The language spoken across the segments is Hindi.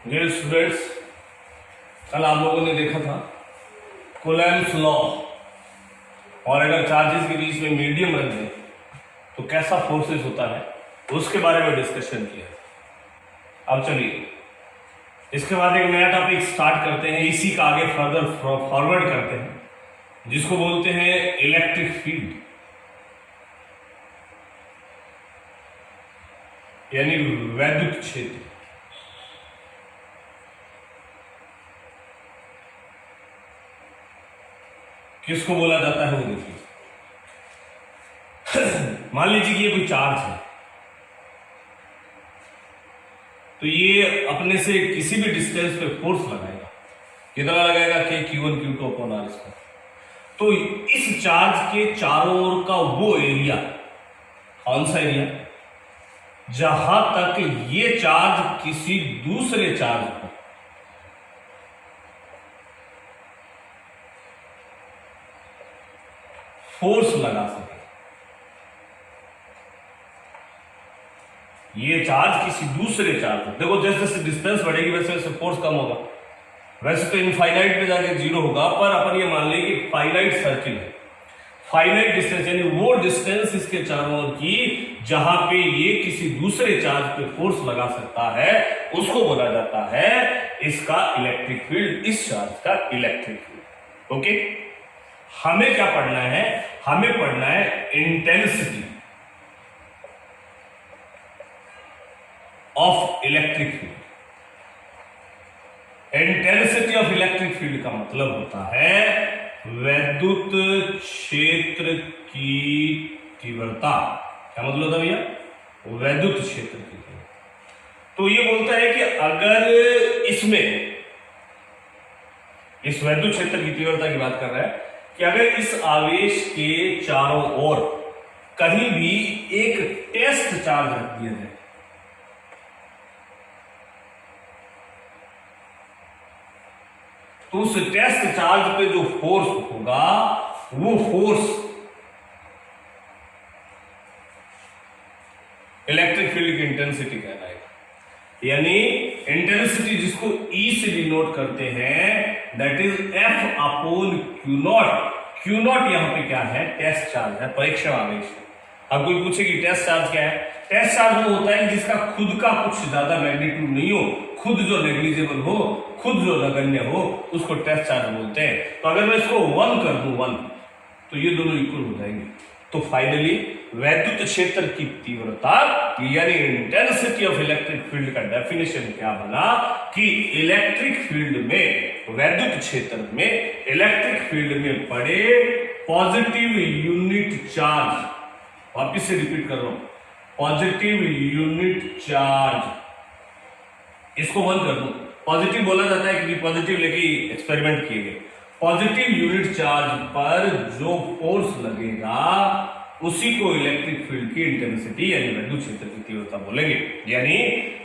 डियर स्टूडेंट्स, कल आप लोगों ने देखा था कूलम्ब्स लॉ, और अगर चार्जेस के बीच में मीडियम रख दें तो कैसा फोर्सेस होता है उसके बारे में डिस्कशन किया। अब चलिए इसके बाद एक नया टॉपिक स्टार्ट करते हैं, इसी का आगे फर्दर फॉरवर्ड करते हैं, जिसको बोलते हैं इलेक्ट्रिक फील्ड, यानी वैद्युत क्षेत्र। किसको बोला जाता है वो देखिए। मान लीजिए कि ये कोई चार्ज है, तो ये अपने से किसी भी डिस्टेंस पे फोर्स लगाएगा। कितना लगाएगा? के Q1 Q2 upon R square. तो इस चार्ज के चारों ओर का वो एरिया, कौन सा एरिया? जहां तक ये चार्ज किसी दूसरे चार्ज पर फोर्स लगा सके। ये चार्ज किसी दूसरे चार्ज पर, देखो जैसे जैसे डिस्टेंस बढ़ेगी वैसे वैसे फोर्स कम होगा। वैसे तो इनफाइनाइट पे जाके जीरो होगा, पर अपन ये मान लें कि फाइनाइट सर्किल है, फाइनाइट डिस्टेंस, यानी वो डिस्टेंस इसके चारों ओर की जहां पे ये किसी दूसरे चार्ज पे फोर्स लगा सकता है, उसको बोला जाता है इसका इलेक्ट्रिक फील्ड, इस चार्ज का इलेक्ट्रिक फील्ड। ओके, हमें क्या पढ़ना है? हमें पढ़ना है intensity of electric field. Intensity of electric field का मतलब होता है वैद्युत क्षेत्र की तीव्रता। क्या मतलब होता है भैया? वैद्युत क्षेत्र की तीव्रता। तो ये बोलता है कि अगर इसमें, इस वैद्युत क्षेत्र की तीव्रता की बात कर रहा है कि अगर इस आवेश के चारों ओर कहीं भी एक टेस्ट चार्ज रख दिया जाए, तो उस टेस्ट चार्ज पे जो फोर्स होगा वो फोर्स इलेक्ट्रिक फील्ड की इंटेंसिटी कहलाएगा। यानी इंटेंसिटी जिसको ई से डिनोट करते हैं, that is F upon Q not. Q not यहां पे क्या है? टेस्ट चार्ज है, परीक्षण आवेश है। अब कोई पूछे कि टेस्ट चार्ज क्या है? टेस्ट चार्ज वो होता है जिसका खुद का कुछ ज्यादा मैग्नीट्यूड नहीं हो, खुद जो नेग्लिजिबल हो, खुद जो नगण्य हो, उसको टेस्ट चार्ज बोलते हैं। तो अगर मैं इसको 1 कर दूं 1, तो ये दोनों इक्वल हो जाएंगे। तो फाइनली वैद्युत क्षेत्र की तीव्रता यानी इंटेंसिटी ऑफ इलेक्ट्रिक फील्ड का डेफिनेशन क्या बना कि इलेक्ट्रिक फील्ड में, वैद्युत क्षेत्र में, इलेक्ट्रिक फील्ड में पड़े पॉजिटिव यूनिट चार्ज, वापिस से रिपीट कर रहा हूं, पॉजिटिव यूनिट चार्ज, इसको 1 कर दूं। पॉजिटिव बोला जाता है क्योंकि पॉजिटिव लेके एक्सपेरिमेंट किए गए। पॉजिटिव यूनिट चार्ज पर जो फोर्स लगेगा उसी को इलेक्ट्रिक फील्ड की इंटेंसिटी यानी वैद्युत क्षेत्र की तीव्रता बोलेंगे। यानी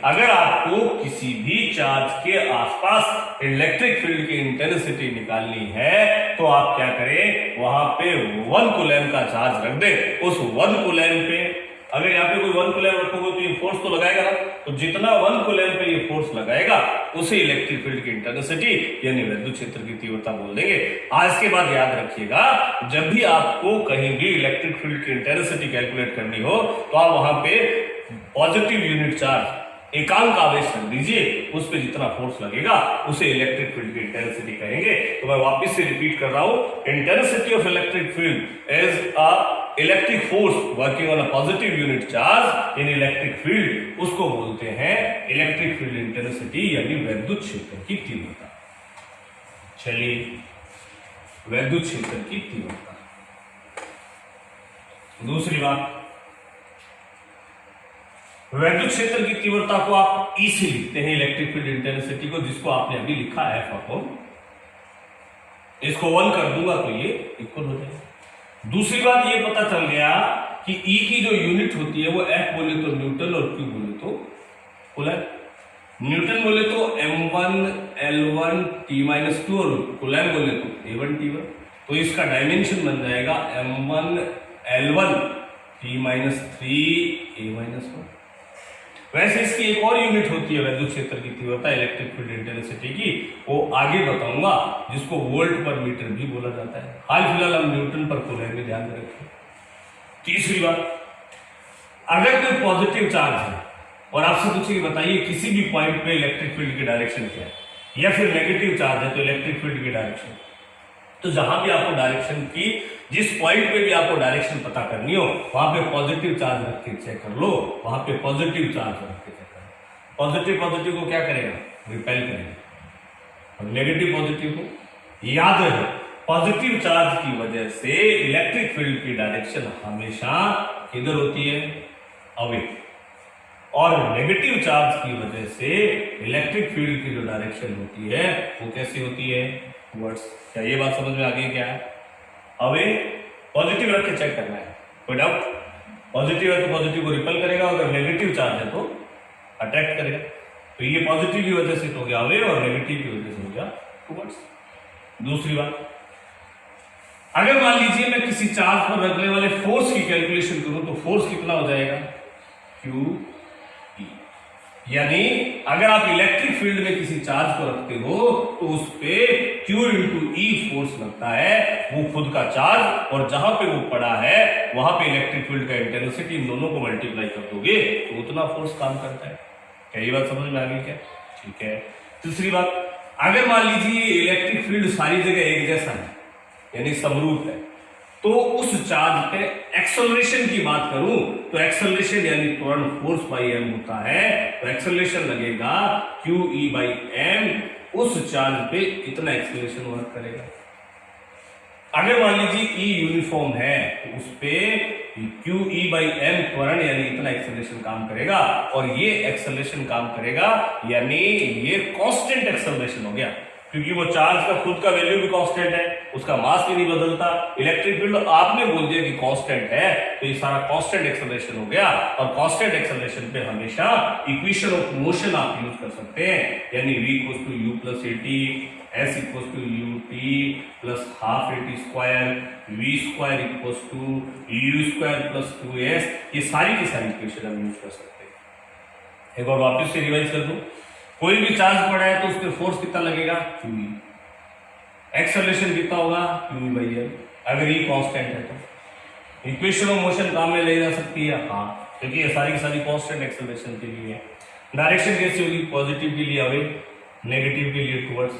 अगर आपको किसी भी चार्ज के आसपास इलेक्ट्रिक फील्ड की इंटेंसिटी निकालनी है तो आप क्या करें? वहां पे 1 कूलम्ब का चार्ज रख दे। उस 1 कूलम्ब पे अगर यहाँ पे कोई 1 कूलम्ब रखोगे तो ये फोर्स तो लगाएगा ना, तो जितना 1 कूलम्ब पे ये फोर्स लगाएगा उसे इलेक्ट्रिक फील्ड की इंटेंसिटी यानी वैद्युत क्षेत्र की तीव्रता बोल देंगे। आज के बाद याद रखिएगा, जब भी आपको कहीं भी इलेक्ट्रिक फील्ड की इंटेंसिटी कैलकुलेट करनी हो तो आप वहां पे पॉजिटिव यूनिट चार्ज, एकांक आवेश रख दीजिए, उस पर जितना फोर्स लगेगा उसे इलेक्ट्रिक फील्ड की इंटेंसिटी कहेंगे। तो मैं वापस से रिपीट कर रहा हूं, intensity of electric field is a electric force working on a positive unit charge in electric field, उसको बोलते हैं इलेक्ट्रिक फील्ड इंटेंसिटी यानी वैद्युत क्षेत्र की तीव्रता। चलिए, वैद्युत क्षेत्र की तीव्रता। दूसरी बात, वैद्युत क्षेत्र की तीव्रता को आप ई से लिखते हैं, इलेक्ट्रिक फील्ड इंटेंसिटी को, जिसको आपने अभी लिखा है F अपॉन, इसको 1 कर दूंगा तो ये इक्वल हो जाएगा। दूसरी बात ये पता चल गया कि ई की जो यूनिट होती है वो F बोले तो न्यूटन और Q बोले तो कूलम्ब। न्यूटन बोले तो M1 L1 T-2 और कूलम्ब बोले तो A1 T1। तो इसका डायमेंशन बन जाएगा M1 L1 T-3 A-1। वैसे इसकी एक और यूनिट होती है विद्युत क्षेत्र की तीव्रता इलेक्ट्रिक फील्ड इंटेंसिटी की, वो आगे बताऊंगा, जिसको वोल्ट पर मीटर भी बोला जाता है। हाल फिलहाल हम न्यूटन पर खोले में ध्यान रखें। तीसरी बात, अगर कोई पॉजिटिव चार्ज है और आपसे पूछे कि बताइए किसी भी पॉइंट पे इलेक्ट्रिक फील्ड की डायरेक्शन क्या है, या फिर नेगेटिव चार्ज है तो इलेक्ट्रिक फील्ड की डायरेक्शन, तो जहां भी आपको डायरेक्शन की, जिस पॉइंट पे भी आपको डायरेक्शन पता करनी हो, वहां पे पॉजिटिव चार्ज रख के चेक कर लो, वहां पे पॉजिटिव चार्ज रख के चेक कर लो। पॉजिटिव को क्या करेगा, रिपेल करेगा, और नेगेटिव पॉजिटिव को याद रहे, पॉजिटिव चार्ज की वजह से इलेक्ट्रिक फील्ड की डायरेक्शन हमेशा किधर होती है, अवे, और नेगेटिव चार्ज की वजह से इलेक्ट्रिक फील्ड की जो डायरेक्शन होती है वो कैसी होती है, टुवर्ड्स। क्या ये बात समझ में आ गई? क्या है, अवे पॉजिटिव रख के चेक करना है, कोई डाउट? पॉजिटिव है तो पॉजिटिव को रिपेल करेगा, अगर नेगेटिव चार्ज है तो अट्रैक्ट करेगा। तो ये पॉजिटिव की वजह से तो हो गया अवे, और नेगेटिव की वजह से हो गया टुवर्ड्स। दूसरी बात, अगर मान लीजिए मैं किसी चार्ज पर रखने वाले फोर्स की कैलकुलेशन करूं तो फोर्स कितना हो जाएगा, क्यू ई। यानी अगर आप इलेक्ट्रिक फील्ड में किसी चार्ज को रखते हो तो उस पे Q इंटू ई फोर्स लगता है, वो खुद का चार्ज, और जहां पे वो पड़ा है वहां पे इलेक्ट्रिक फील्ड का इंटेंसिटी, इन दोनों को मल्टीप्लाई कर दोगे तो उतना फोर्स काम करता है। क्या ये बात समझ में आ गई? क्या ठीक है। तीसरी बात, अगर मान लीजिए इलेक्ट्रिक फील्ड सारी जगह एक जैसा है, यानी समरूप है, तो उस चार्ज पे एक्सेलरेशन की बात करूं तो एक्सेलरेशन यानी त्वरण फोर्स बाई एम होता है, तो एक्सेलरेशन लगेगा क्यू ई बाई एम, उस चार्ज पे इतना एक्सेलरेशन वर्क करेगा। अगर मान लीजिए ई यूनिफॉर्म है तो उस पे क्यू ई बाई एम त्वरण यानी इतना एक्सेलरेशन काम करेगा, और ये एक्सेलरेशन काम करेगा यानी ये कांस्टेंट एक्सेलरेशन हो गया, क्योंकि वो चार्ज का खुद का वैल्यू भी कांस्टेंट है, उसका मास भी नहीं बदलता। इलेक्ट्रिक फील्ड आपने बोल दिया कि कांस्टेंट है, तो ये सारा कांस्टेंट एक्सेलरेशन हो गया, और कांस्टेंट एक्सेलरेशन पे हमेशा इक्वेशन ऑफ मोशन आप यूज कर सकते हैं, यानी v equals to u plus at, s equals to ut plus half at square, v square equals to u square plus 2s, ये सारी की सारी इक्वेशन हम यूज कर सकते हैं। एक बार वापस से रिवाइज कर दूं, कोई भी चार्ज पड़ा है तो उस पर फोर्स कितना लगेगा, क्यू, एक्सेलरेशन कितना होगा, क्यू बाई एल। अगर ये कांस्टेंट है तो इक्वेशन ऑफ मोशन काम में ले जा सकती है, हाँ, क्योंकि ये सारी की सारी कांस्टेंट एक्सेलरेशन के लिए है। डायरेक्शन कैसी होगी, पॉजिटिव के लिए अवे, नेगेटिव के लिए टुवर्ड्स।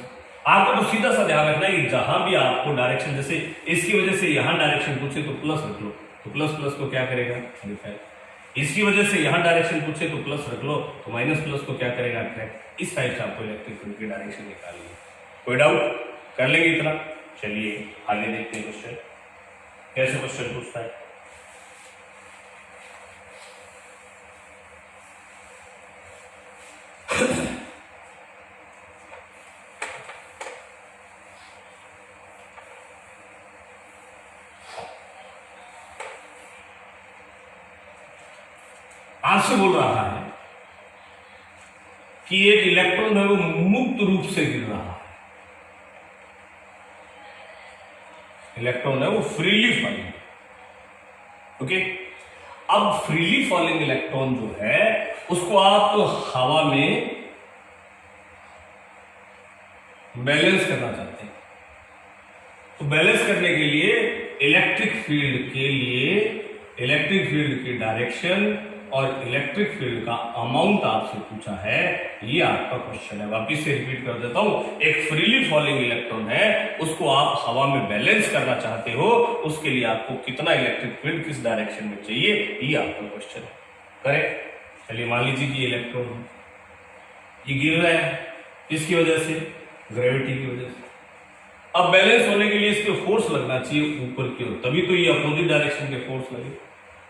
आपको तो सीधा सा ध्यान रखना है कि जहां भी आपको डायरेक्शन, जैसे इसकी वजह से यहां डायरेक्शन पूछे तो प्लस रख लो, तो प्लस प्लस को क्या करेगा, रिपेल। इसकी वजह से यहां डायरेक्शन पूछे तो प्लस रख लो, तो माइनस प्लस को क्या करेगा, अट्रैक्ट। इस टाइप से आपको इलेक्ट्रिक फील्ड की डायरेक्शन निकालनी है। कोई डाउट, कर लेंगे इतना? चलिए आगे देखते हैं क्वेश्चन, कैसे क्वेश्चन पूछता है। आपसे बोल रहा है कि एक इलेक्ट्रॉन है वो मुक्त रूप से गिर रहा है, इलेक्ट्रॉन है वो फ्रीली फॉलिंग, ओके। अब फ्रीली फॉलिंग इलेक्ट्रॉन जो है उसको आप तो हवा में बैलेंस करना चाहते हैं, तो बैलेंस करने के लिए इलेक्ट्रिक फील्ड की डायरेक्शन और इलेक्ट्रिक फील्ड का अमाउंट आपसे पूछा है, ये आपका क्वेश्चन है। वापिस से रिपीट कर देता हूं, एक फ्रीली फॉलिंग इलेक्ट्रॉन है, उसको आप हवा में बैलेंस करना चाहते हो, उसके लिए आपको कितना इलेक्ट्रिक फील्ड किस डायरेक्शन में चाहिए, ये आपका क्वेश्चन है। करेक्ट। चलिए मान लीजिए कि इलेक्ट्रॉन ये गिर रहा है, किसकी वजह से, ग्रेविटी की वजह से। अब बैलेंस होने के लिए इसके फोर्स लगना चाहिए ऊपर की ओर, तभी तो ये अपोजिट डायरेक्शन के फोर्स लगे,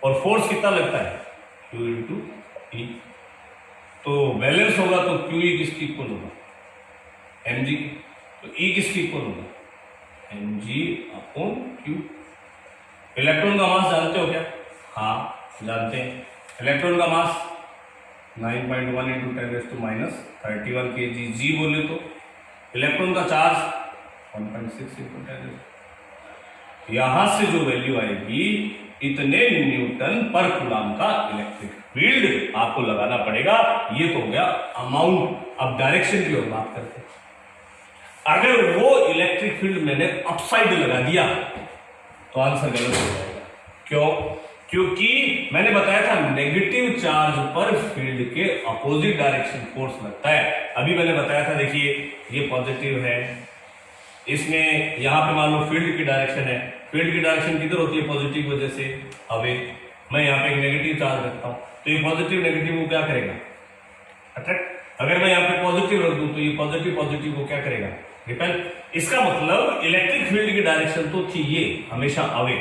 और फोर्स कितना लगता है, Q इंटू ई। तो बैलेंस होगा तो क्यू ई किसकी इक्वल होगा, एम जी, तो ई किसकी इक्वल होगा, m g upon q. Electron का मास जानते हो क्या, हाँ जानते हैं, इलेक्ट्रॉन का मास 9.1 इंटू 10⁻³ kg, जी बोले तो इलेक्ट्रॉन का चार्ज 1.6 इंटू 10। यहां से जो वैल्यू आएगी इतने न्यूटन पर कूलम का इलेक्ट्रिक फील्ड आपको लगाना पड़ेगा। ये तो हो गया अमाउंट। अब डायरेक्शन की ओर बात करते हैं। अगर वो इलेक्ट्रिक फील्ड मैंने अपसाइड लगा दिया तो आंसर गलत हो जाएगा। क्यों? क्योंकि मैंने बताया था नेगेटिव चार्ज पर फील्ड के अपोजिट डायरेक्शन फोर्स लगता है। अभी मैंने बताया था, देखिए ये पॉजिटिव है, इसमें यहां पे मान लो फील्ड की डायरेक्शन है, फील्ड की डायरेक्शन किधर होती है? पॉजिटिव की वजह से अवे। मैं यहाँ पे एक नेगेटिव चार्ज रखता हूं तो ये पॉजिटिव नेगेटिव को क्या करेगा? अट्रैक्ट। अगर मैं यहाँ पे पॉजिटिव रख दूं तो ये पॉजिटिव पॉजिटिव को क्या करेगा? रिपेल। इसका मतलब इलेक्ट्रिक फील्ड की डायरेक्शन तो थी ये हमेशा अवे,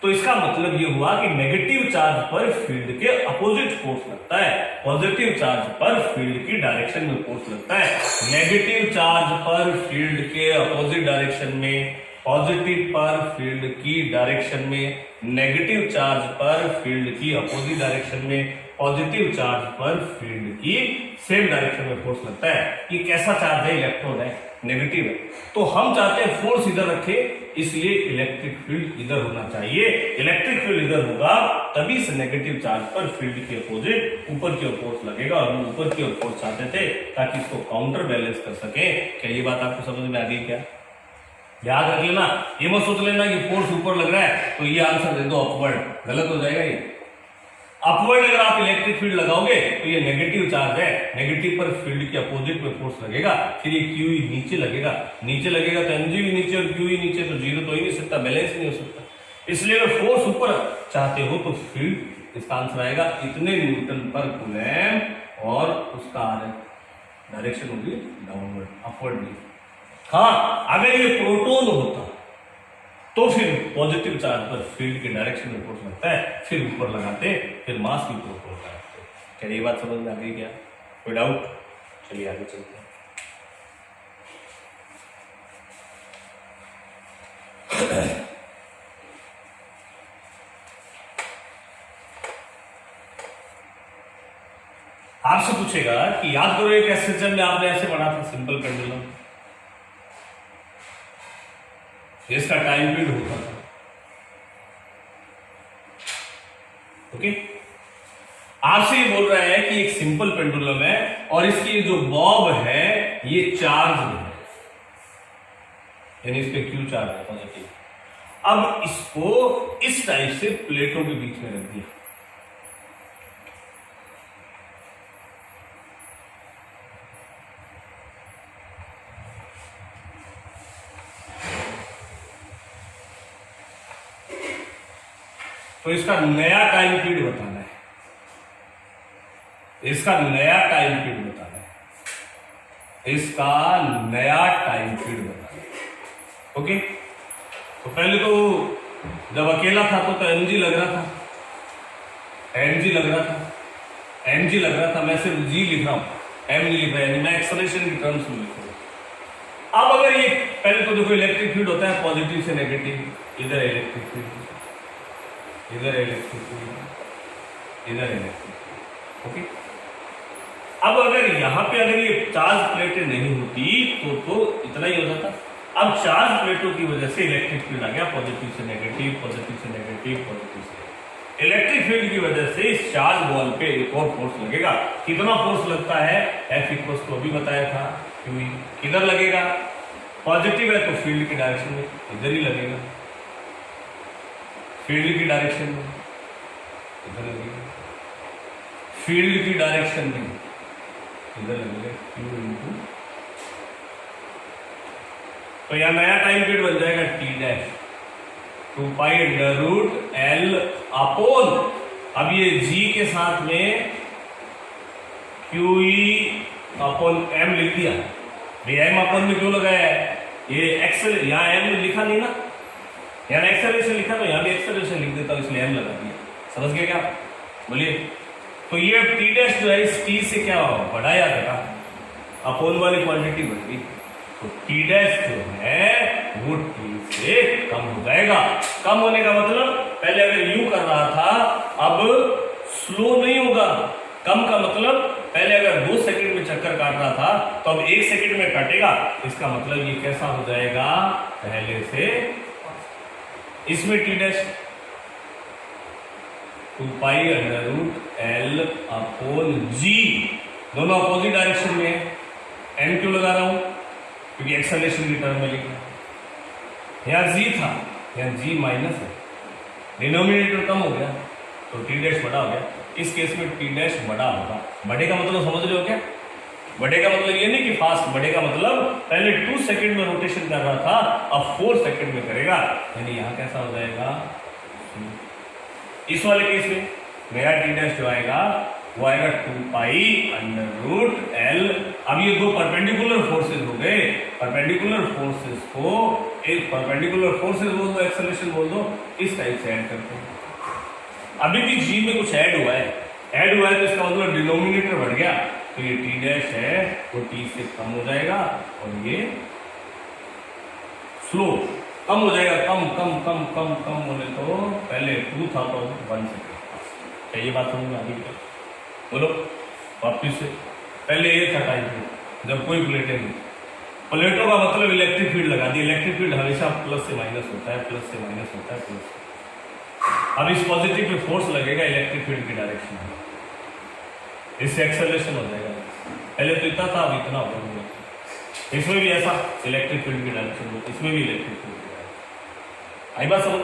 तो इसका मतलब ये हुआ कि नेगेटिव चार्ज पर फील्ड के अपोजिट फोर्स लगता है, पॉजिटिव चार्ज पर फील्ड की डायरेक्शन में फोर्स लगता है। नेगेटिव चार्ज पर फील्ड के अपोजिट डायरेक्शन में, पॉजिटिव पर फील्ड की डायरेक्शन में, नेगेटिव चार्ज पर फील्ड की अपोजिट डायरेक्शन में, पॉजिटिव चार्ज पर फील्ड की सेम डायरेक्शन में फोर्स लगता है। ये कैसा चार्ज है? इलेक्ट्रॉन है, नेगेटिव है, तो हम चाहते हैं फोर्स इधर रखे, इसलिए इलेक्ट्रिक फील्ड इधर होना चाहिए। इलेक्ट्रिक फील्ड इधर होगा तभी से नेगेटिव चार्ज पर फील्ड के अपोजिट ऊपर की ओर फोर्स लगेगा, और हम ऊपर की ओर फोर्स चाहते थे ताकि इसको काउंटर बैलेंस कर सके। क्या ये बात आपको समझ में आ गई? क्या याद रख लेना, ये मत सोच लेना कि फोर्स ऊपर लग रहा है तो ये आंसर दे दो अपवर्ड, गलत हो जाएगा ये। अपवर्ड अगर आप इलेक्ट्रिक फील्ड लगाओगे तो ये नेगेटिव चार्ज है, नेगेटिव पर फील्ड के अपोजिट में फोर्स लगेगा, फिर ये क्यू नीचे लगेगा, नीचे लगेगा तो एनर्जी भी नीचे और क्यू नीचे, तो जीरो तो ही नहीं सकता, बैलेंस नहीं हो सकता। इसलिए अगर फोर्स ऊपर चाहते हो तो फील्ड, इसका आंसर आएगा इतने न्यूटन पर कूलम, और उसका डायरेक्शन होगी डाउनवर्ड, अपवर्ड नहीं। हाँ, अगर ये प्रोटॉन होता तो फिर पॉजिटिव चार्ज पर फील्ड के डायरेक्शन में फोर्स लगता है, फिर ऊपर लगाते, फिर मास की ऊपर फोर्स लगाते। क्या ये बात समझ में आ गई? क्या कोई डाउट? चलिए आगे चलते हैं। आपसे पूछेगा कि याद करो एक एसएचएम में आपने ऐसे पढ़ा था सिंपल पेंडुलम, इसका टाइम पीरियड होता था, ओके। आपसे ये बोल रहा है कि एक सिंपल पेंडुलम है और इसकी जो बॉब है ये चार्ज है, यानी इस पे क्यू चार्ज है पॉजिटिव। अब इसको इस टाइप से प्लेटों के बीच में रख दिया, तो इसका नया टाइम पीरियड बताना है, इसका नया टाइम पीरियड बताना है, इसका नया टाइम पीरियड बताना है, ओके। तो पहले तो जब अकेला था तो एनर्जी लग रहा था, एनर्जी लग रहा था, एनर्जी लग रहा था, मैं सिर्फ जी लिख रहा हूं, एम नहीं लिख रहा, यानी मैं एक्सेलरेशन की टर्म्स में लिख रहा हूं। अब अगर ये पहले तो देखो इलेक्ट्रिक फील्ड होता है पॉजिटिव से नेगेटिव, इधर इलेक्ट्रिक फील्ड, इधर इलेक्ट्रिक फील्ड, इधर इलेक्ट्रिक फील्ड, ओके। अब अगर यहां पे अगर ये चार्ज प्लेटें नहीं होती तो इतना ही हो जाता। अब चार्ज प्लेटों की वजह से इलेक्ट्रिक फील्ड आ गया पॉजिटिव से नेगेटिव, पॉजिटिव से नेगेटिव, पॉजिटिव से। इलेक्ट्रिक फील्ड की वजह से इस चार्ज बॉल पे एक और फोर्स लगेगा। कितना फोर्स लगता है? F इक्वल्स तो अभी बताया था, क्यों किधर लगेगा? पॉजिटिव है तो फील्ड की डायरेक्शन में इधर ही लगेगा, फील्ड की डायरेक्शन में इधर लगेगा, फील्ड की डायरेक्शन में इधर लगेगा Q इनटू, तो यह नया टाइम पीरियड बन जाएगा T dash 2 pi under root L upon, अब ये G के साथ में QE अपॉन M लिख दिया। ये M अपॉन में क्यों लगाया है? ये एक्सेल, यहाँ M लिखा नहीं ना, यहाँ एक्सेलरेशन लिखा तो यहाँ भी एक्सेलरेशन लिख देता हूँ, इसलिए M लगा दिया। समझ गए क्या? बोलिए। तो ये T डैश जो है इस T से क्या बढ़ाया बेटा, अपोन वाली क्वांटिटी बढ़ गई, तो T डैश जो है वो T से कम हो जाएगा। कम होने का मतलब पहले अगर U कर रहा था अब स्लो नहीं होगा। कम का मतलब पहले अगर 2 सेकंड में चक्कर काट रहा था तो अब 1 सेकंड में काटेगा। इसका मतलब ये कैसा हो जाएगा? पहले से। इसमें T डैश 2π√L अपॉन जी, दोनों अपोजिट डायरेक्शन में है। एन क्यों लगा रहा हूं? क्योंकि एक्सेलरेशन की टर्म में लिखा, यहाँ जी था, यहाँ जी माइनस है, डिनोमिनेटर कम हो गया तो टी डैश बड़ा हो गया। इस केस में टी डैश बड़ा होगा। बड़े का मतलब समझ रहे हो क्या? बड़े का मतलब ये नहीं कि फास्ट, बड़े का मतलब पहले 2 सेकंड में रोटेशन कर रहा था, अब 4 सेकंड में करेगा, यानी यहाँ कैसा हो जाएगा। इस वाले केस में मेरा टी डैश जो आएगा वो आएगा 2π√L। अब ये दो परपेंडिकुलर फोर्सेस हो गए, परपेंडिकुलर फोर्सेस को एक परपेंडिकुलर फोर्सेस बोल दो, एक्सेलरेशन बोल दो, इस टाइप से ऐड करते हैं। अभी भी जी में कुछ ऐड हुआ है, तो इसका मतलब डिनोमिनेटर बढ़ गया, तो ये टी डैश है वो टी से कम हो जाएगा और ये स्लो कम हो जाएगा। कम कम कम कम कम बोले तो पहले 2 था तो 1 सेकेंड। क्या ये बात समझ में आ गई? बोलो वापिस से। पहले ये था टाइम जब कोई प्लेटें नहीं, प्लेटों का मतलब इलेक्ट्रिक फील्ड लगा दी। इलेक्ट्रिक फील्ड हमेशा प्लस से माइनस होता है, प्लस से माइनस होता है, प्लस। अब इस पॉजिटिव पे फोर्स लगेगा इलेक्ट्रिक फील्ड की डायरेक्शन में, इससे एक्सेलरेशन हो जाएगा। पहले तो इतना था, अब इतना हो गया। इसमें भी ऐसा इलेक्ट्रिक फील्ड की डायरेक्शन में, इसमें भी इलेक्ट्रिक फील्ड की डायरेक्शन। आई बात समझ?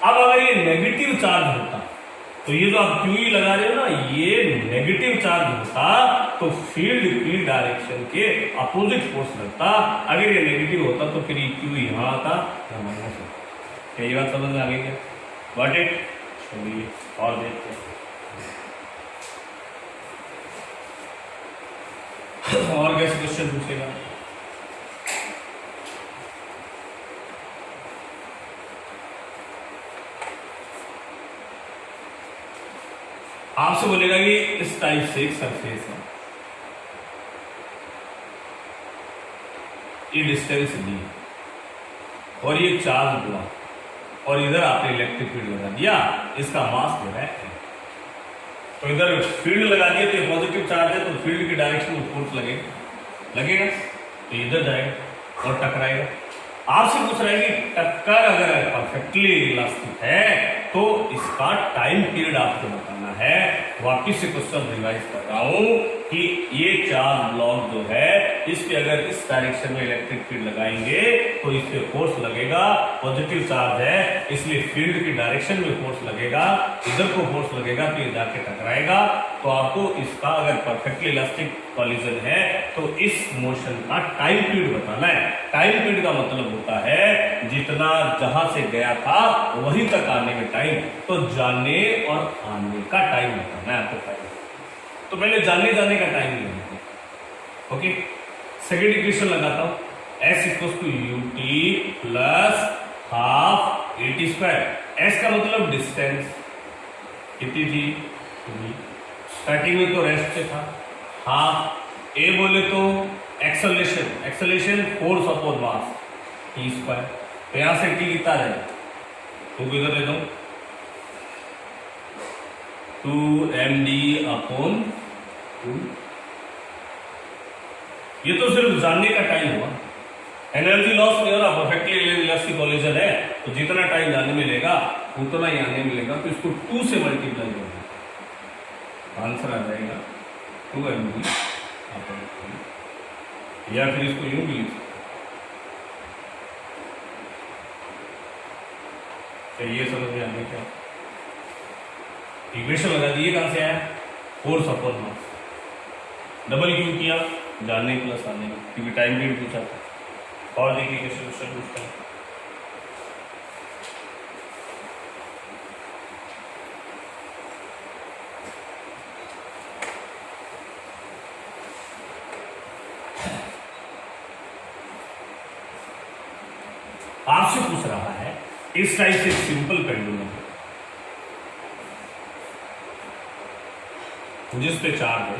अब अगर ये नेगेटिव चार्ज होता तो ये जो आप क्यू लगा रहे हो ना, ये नेगेटिव चार्ज होता तो फील्ड की डायरेक्शन के अपोजिट फोर्स लगता। अगर ये नेगेटिव होता तो फिर ये क्यू यहाँ आता, यहाँ माइनस होता। क्या ये बात समझ में आ गई क्या? Got it? चलिए और देखते हैं। और कैसे क्वेश्चन पूछेगा? आपसे बोलेगा कि इस टाइप से एक सरफेस है, ये डिस्टेंस दी और ये चार्ज हुआ और इधर आपने इलेक्ट्रिक फील्ड लगा दिया, इसका मास जो है तो इधर फील्ड लगा दिया तो ये पॉजिटिव चार्ज है तो फील्ड की डायरेक्शन में फोर्स लगेगा तो इधर जाएगा और टकराएगा। आपसे पूछ रहा है कि टक्कर अगर परफेक्टली इलास्टिक है तो इसका टाइम पीरियड आपको बताना है। वापिस से क्वेश्चन रिवाइज कर रहा हूं कि ये चार्ज ब्लॉक जो है इस पे अगर इस डायरेक्शन में इलेक्ट्रिक फील्ड लगाएंगे तो इस पे फोर्स लगेगा, पॉजिटिव चार्ज है इसलिए फील्ड की डायरेक्शन में फोर्स लगेगा, इधर को फोर्स लगेगा तो ये जाके टकराएगा। तो आपको इसका अगर परफेक्टली इलास्टिक कॉलिजन है तो इस मोशन का टाइम पीरियड बताना है। टाइम पीरियड का मतलब होता है जितना जहां से गया था वहीं तक आने में टाइम, तो जाने और आने का टाइम बताना है आपको। टाइम तो पहले जाने का टाइम लेंगे। ओके, सेकेंड इक्वेशन लगाता हूं, s = ut plus half at²। s का मतलब डिस्टेंस कितनी थी, स्टार्टिंग में तो रेस्ट पे था। हाफ a बोले तो acceleration force upon mass t²। तो यहां से t कितना जाएगा, तो इधर ले दो 2md/2। ये तो सिर्फ जानने का टाइम हुआ, एनर्जी लॉस नहीं हो रहा, परफेक्टली इलास्टिक कॉलिजन है तो जितना टाइम जाने में लेगा उतना ही आने में लेगा, तो इसको 2 से मल्टीप्लाई करेंगे, आंसर आ जाएगा 2md/2। या फिर इसको यूं भी लिख सकते, ये समझ में आने क्या इक्वेशन लगा दिए, कहां से आया, फोर्स अपॉन मास, डबल क्यों किया, जानने प्लस आने में, क्योंकि टाइम पीरियड पूछा था। और देखिए क्वेश्चन पूछता है, आपसे पूछ रहा है इस टाइप से सिंपल पेंडुलम जिस पे चार्ज है,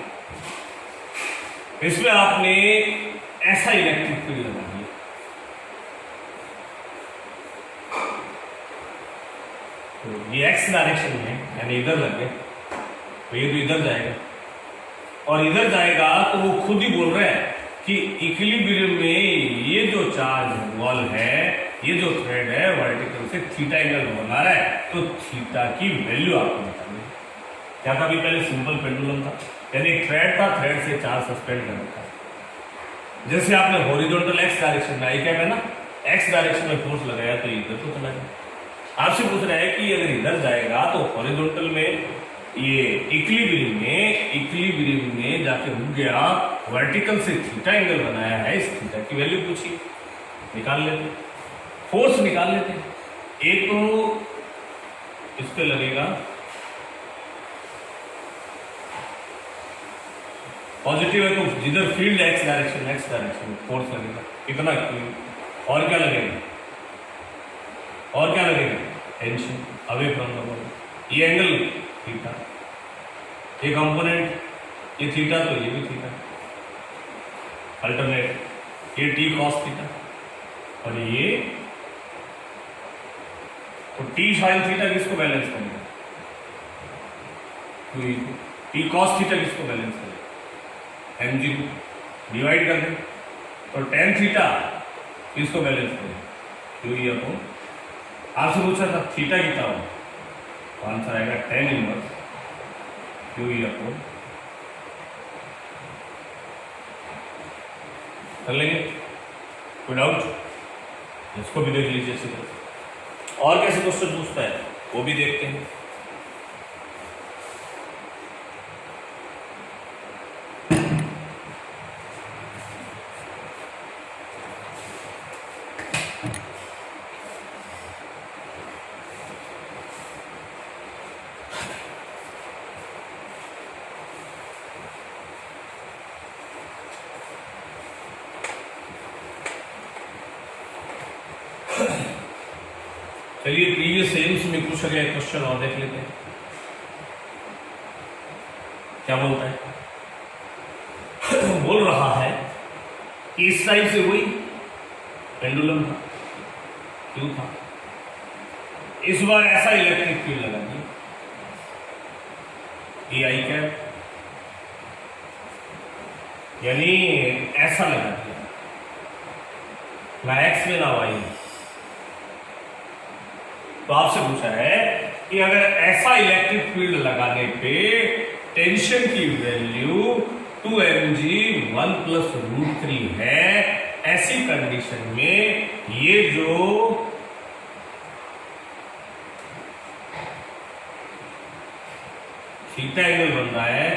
इसमें आपने ऐसा इलेक्ट्रिक फील्ड लगा दिया, तो ये एक्स डायरेक्शन में यानी इधर लग गए, तो ये तो इधर जाएगा और इधर जाएगा, तो वो खुद ही बोल रहे हैं कि इक्विलिब्रियम में ये जो चार्ज वॉल है, ये जो थ्रेड है वर्टिकल से थीटा एंगल बना रहा है, तो थीटा की वैल्यू आपको बतानी है। क्या था? अभी पहले सिंपल पेंडुलम था, यानी एक थ्रेड था, थ्रेड से चार्ज सस्पेंड कर रखा है। जैसे आपने हॉरिजॉन्टल एक्स डायरेक्शन में, आई क्या है ना, एक्स डायरेक्शन में फोर्स लगाया तो इधर तो चला गया। आपसे पूछ रहा है कि अगर इधर जाएगा तो हॉरिजॉन्टल में ये इक्विलिब्रियम में जाके रुक गया, वर्टिकल से थीटा एंगल बनाया है, इस थीटा की वैल्यू पूछी, निकाल लेते, फोर्स निकाल लेते। एक तो इस पे लगेगा पॉजिटिव है तो जिधर फील्ड एक्स डायरेक्शन में फोर्स लगेगा कितना क्यू, और क्या लगेगा, tension away from the body. ये एंगल थीटा, ये कंपोनेंट ये थीटा, तो ये भी थीटा, अल्टरनेट, ये टी कॉस थीटा और ये तो टी साइन थीटा किसको बैलेंस करेगा, टी कॉस थीटा किसको बैलेंस करेगा, mg को डिवाइड कर दें तो टेन थीटा किसको बैलेंस करेगा, क्यू ई अपॉन, आपसे पूछा था थीटा कितना हो, तो आंसर आएगा tan inverse Q E upon, कर लेंगे, कोई डाउट? इसको भी देख लीजिए इसी तरह। और कैसे क्वेश्चन पूछता है वो भी देखते हैं। चलिए प्रीवियस एम्स में पूछा गया क्वेश्चन और देख लेते हैं क्या बोलता है। बोल रहा है कि इस टाइप से वही पेंडुलम था, क्यों था, इस बार ऐसा इलेक्ट्रिक फील्ड लगा दिया, ये आई कैप, यानी ऐसा लगा दिया, ना एक्स में ना वाई में। तो आपसे पूछा है कि अगर ऐसा इलेक्ट्रिक फील्ड लगाने पे टेंशन की वैल्यू 2mg 1 + √3 है, ऐसी कंडीशन में ये जो थीटा एंगल बन रहा है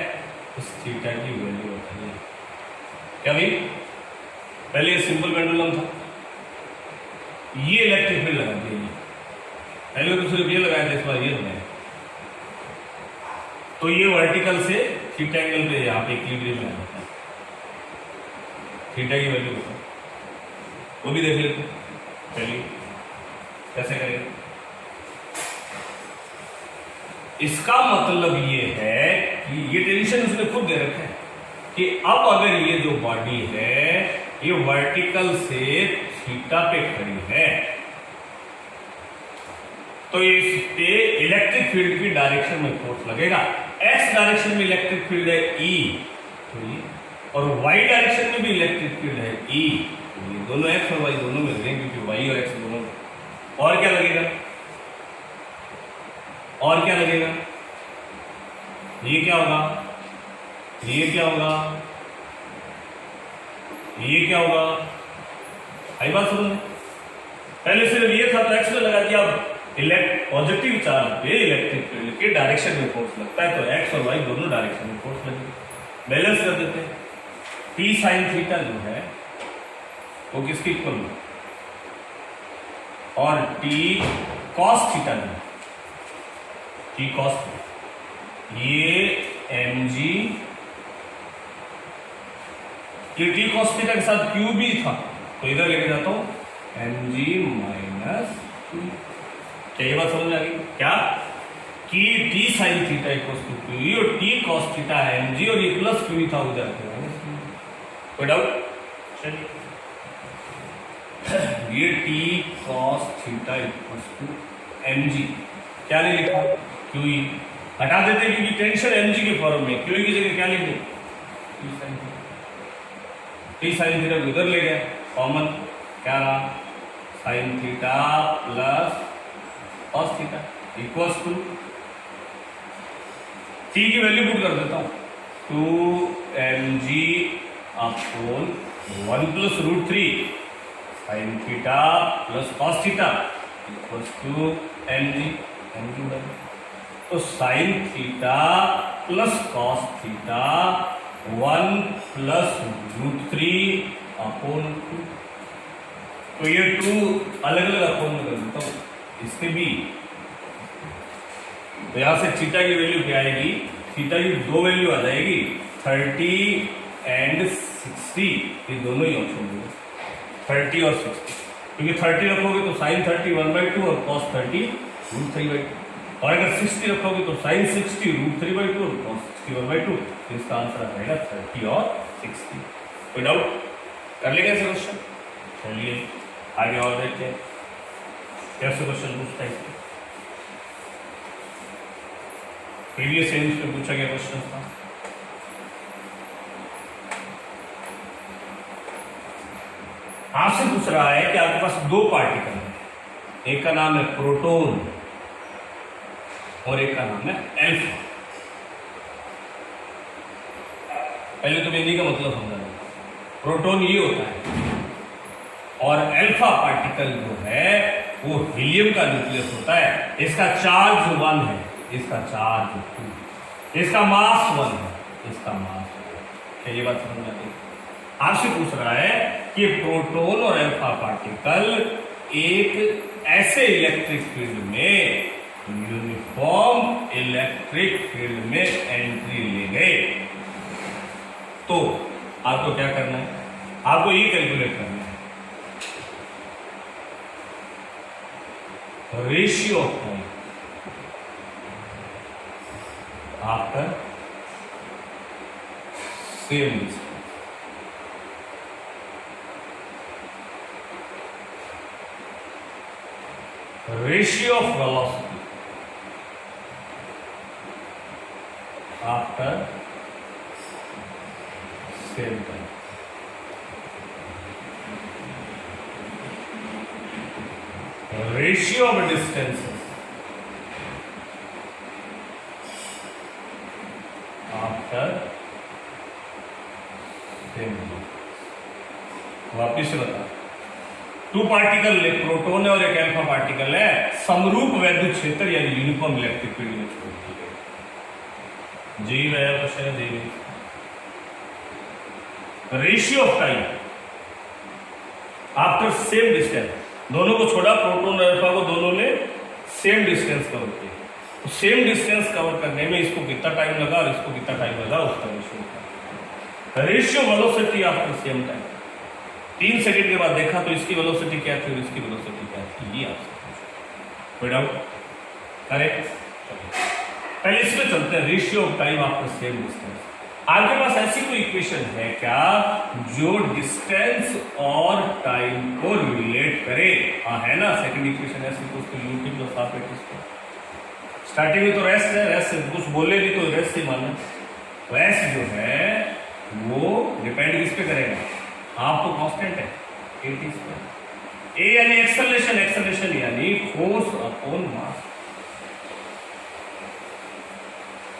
उस थीटा की वैल्यू बताइए। क्या भाई, पहले ये सिंपल पेंडुलम था, ये इलेक्ट्रिक फील्ड लगा दिया, पहले तो सिर्फ ये लगाया था, इस बार ये लगाया, तो ये वर्टिकल से थीटा एंगल पे यहाँ पे इक्विलिब्रियम में आ जाता है। थीटा की वैल्यू बताओ, वो भी देख लेते हैं। चलिए कैसे करेंगे, इसका मतलब ये है कि ये टेंशन उसने खुद दे रखा है कि अब अगर ये जो बॉडी है ये वर्टिकल से थीटा पे खड़ी है तो इस पे इलेक्ट्रिक फील्ड की डायरेक्शन में फोर्स लगेगा। एक्स डायरेक्शन में इलेक्ट्रिक फील्ड है ई, तो और वाई डायरेक्शन में भी इलेक्ट्रिक फील्ड है ई, तो ये दोनों एक्स और वाई दोनों में लगेंगे क्योंकि वाई और एक्स दोनों में। और क्या लगेगा, और क्या लगेगा, ये क्या होगा, ये क्या होगा, ये क्या होगा, आई बात समझ में। पहले सिर्फ ये था तो एक्स में लगा दिया, अब पॉजिटिव चार्ज पे इलेक्ट्रिक फील्ड के डायरेक्शन में फोर्स लगता है तो एक्स और वाई दोनों डायरेक्शन में फोर्स लगेगा। बैलेंस कर देते हैं, टी साइन थीटा जो है वो किसके इक्वल है, और टी कॉस थीटा जो है, टी कॉस, ये mg, ये टी कॉस थीटा के साथ क्यू भी था तो इधर लेके जाता हूं mg माइनस क्यू। क्या ये बात समझ में आ गई क्या, कि T sine theta equal to q और टी कॉस थीटा है mg और ये प्लस क्यू था उधर, कोई डाउट? चलिए ये T cos theta equal to mg, क्या नहीं लिखा, क्यू ई हटा देते क्योंकि टेंशन mg के फॉर्म में, क्यू ई की जगह क्या लिख दे, टी साइन थीटा को उधर ले गया कॉमन, क्या रहा, sine theta plus cos theta equals to T की वैल्यू पुट कर देता हूं, 2mg upon 1 plus root 3 sine theta plus cos theta equals to mg। तो sine theta plus cos theta 1 plus root 3 upon 2। तो ये 2 अलग अलग अपॉन में कर देता हूं इसके भी। तो यहां से थीटा की वैल्यू क्या आएगी, थीटा की दो वैल्यू आ जाएगी 30 एंड 60, ये दोनों ही ऑप्शन होंगे 30 और 60, क्योंकि 30 रखोगे तो साइन 30 1/2 और कॉस 30 रूट 3/2, और अगर 60 रखोगे तो साइन 60 रूट 3/2 और कॉस 60 1/2। तो इसका आंसर आ जाएगा 30 और 60। कोई डाउट कर लेंगे ऐसे क्वेश्चन? चलिए आगे और देखते हैं कैसे क्वेश्चन पूछता है। प्रीवियस एम्स में पूछा गया क्वेश्चन था। आपसे पूछ रहा है कि आपके पास दो पार्टिकल है, एक का नाम है प्रोटॉन और एक का नाम है अल्फा। पहले तो इन्हीं का मतलब समझना। प्रोटॉन ये होता है और अल्फा पार्टिकल जो है वो हीलियम का न्यूक्लियस होता है। इसका चार्ज 1 है, इसका चार्ज 2, इसका मास 1 है, इसका मास 2। ये बात समझ आती है? आपसे पूछ रहा है कि प्रोटॉन और अल्फा पार्टिकल एक ऐसे इलेक्ट्रिक फील्ड में यूनिफॉर्म इलेक्ट्रिक फील्ड में एंट्री ले गए, तो आपको क्या करना है, आपको ये कैलकुलेट करना है ratio of time after same distance. Ratio of velocity after same time. Ratio of distances after same time. वापिस से बता, टू पार्टिकल एक प्रोटॉन है और एक अल्फा पार्टिकल है, समरूप वैद्युत क्षेत्र यानी यूनिफॉर्म इलेक्ट्रिक फील्ड में छोड़ दी गई। जी रहा क्वेश्चन है, जी ratio of time after same distance, दोनों को छोड़ा, प्रोटॉन और अल्फा को दोनों ने सेम डिस्टेंस कवर किया। तो सेम डिस्टेंस कवर करने में इसको कितना टाइम लगा और इसको कितना टाइम लगा, उसका ratio. Ratio velocity after same time, 3 second के बाद देखा तो इसकी वेलोसिटी क्या थी और इसकी वेलोसिटी क्या थी, ये आपसे कोई डाउट? करेक्ट। पहले इसमें चलते हैं, ratio of time after same distance. आपके पास ऐसी कोई इक्वेशन है क्या जो डिस्टेंस और टाइम को रिलेट करे? हाँ है ना, सेकंड इक्वेशन ऐसी कुछ u t plus half at square. Starting में तो रेस्ट है, रेस्ट से कुछ बोले नहीं तो रेस्ट से मानना। रेस्ट जो है वो डिपेंड किस पे करेगा, आप तो कांस्टेंट है a t²। ए यानी एक्सेलरेशन, एक्सेलरेशन यानी फोर्स अपॉन मास।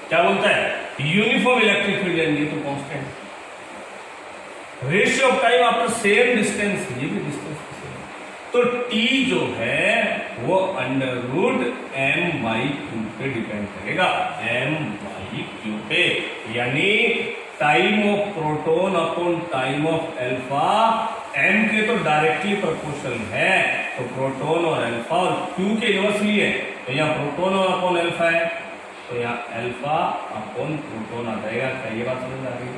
क्या बोलता है, यूनिफॉर्म इलेक्ट्रिक फील्ड यानी तो constant. Ratio of time after same distance, ये भी डिस्टेंस तो t जो है वो √m/q पे डिपेंड करेगा, m/q पे, यानी time of proton upon time of alpha m के तो डायरेक्टली प्रोपोर्शनल है, तो प्रोटॉन और अल्फा और q के इनवर्सली है, तो यहाँ प्रोटॉन और अपॉन अल्फा है, तो यहाँ अल्फा अपॉन प्रोटॉन आ जाएगा। क्या ये बात समझ आ रही है?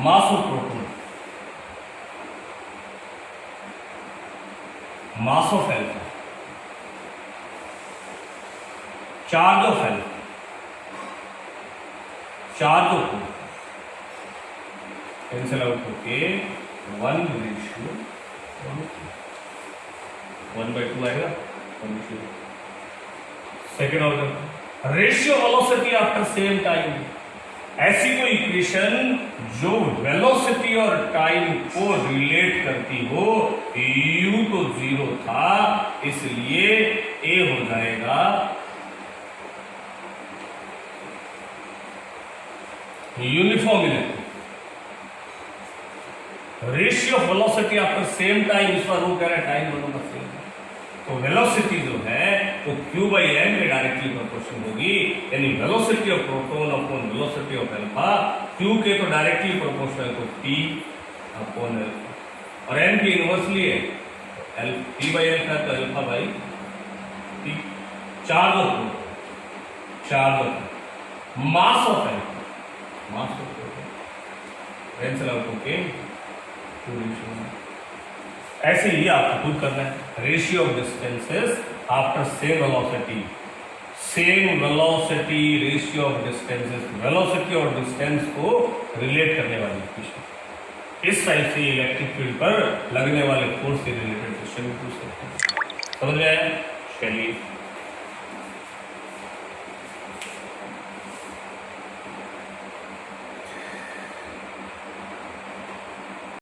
Mass of proton, mass of alpha, charge of alpha, charge of proton, cancel out होके 1/2 आएगा। Second order ratio velocity after same time, ऐसी कोई इक्वेशन जो वेलोसिटी और टाइम को रिलेट करती हो। u तो 0 था इसलिए a हो जाएगा uniform electric ratio of velocity after same time, इस पर वो कह रहा है टाइम दोनों का सेम है, तो वेलोसिटी जो है वो q बाई एम के डायरेक्टली प्रोपोर्शन होगी, यानी velocity of proton upon velocity of alpha, q के तो डायरेक्टली प्रोपोर्शनल तो p अपॉन अल्फा, और m की इनवर्सली है p बाई एल है तो alpha by p, charge of mass of alpha, mass of cancel out okay. ऐसे ही आपको खुद करना है, ratio of distances after same velocity, ratio of distances, velocity और डिस्टेंस को रिलेट करने वाली इक्वेशन, इस टाइप से इलेक्ट्रिक फील्ड पर लगने वाले फोर्स से रिलेटेड क्वेश्चन पूछ सकते हैं। समझ में आया? चलिए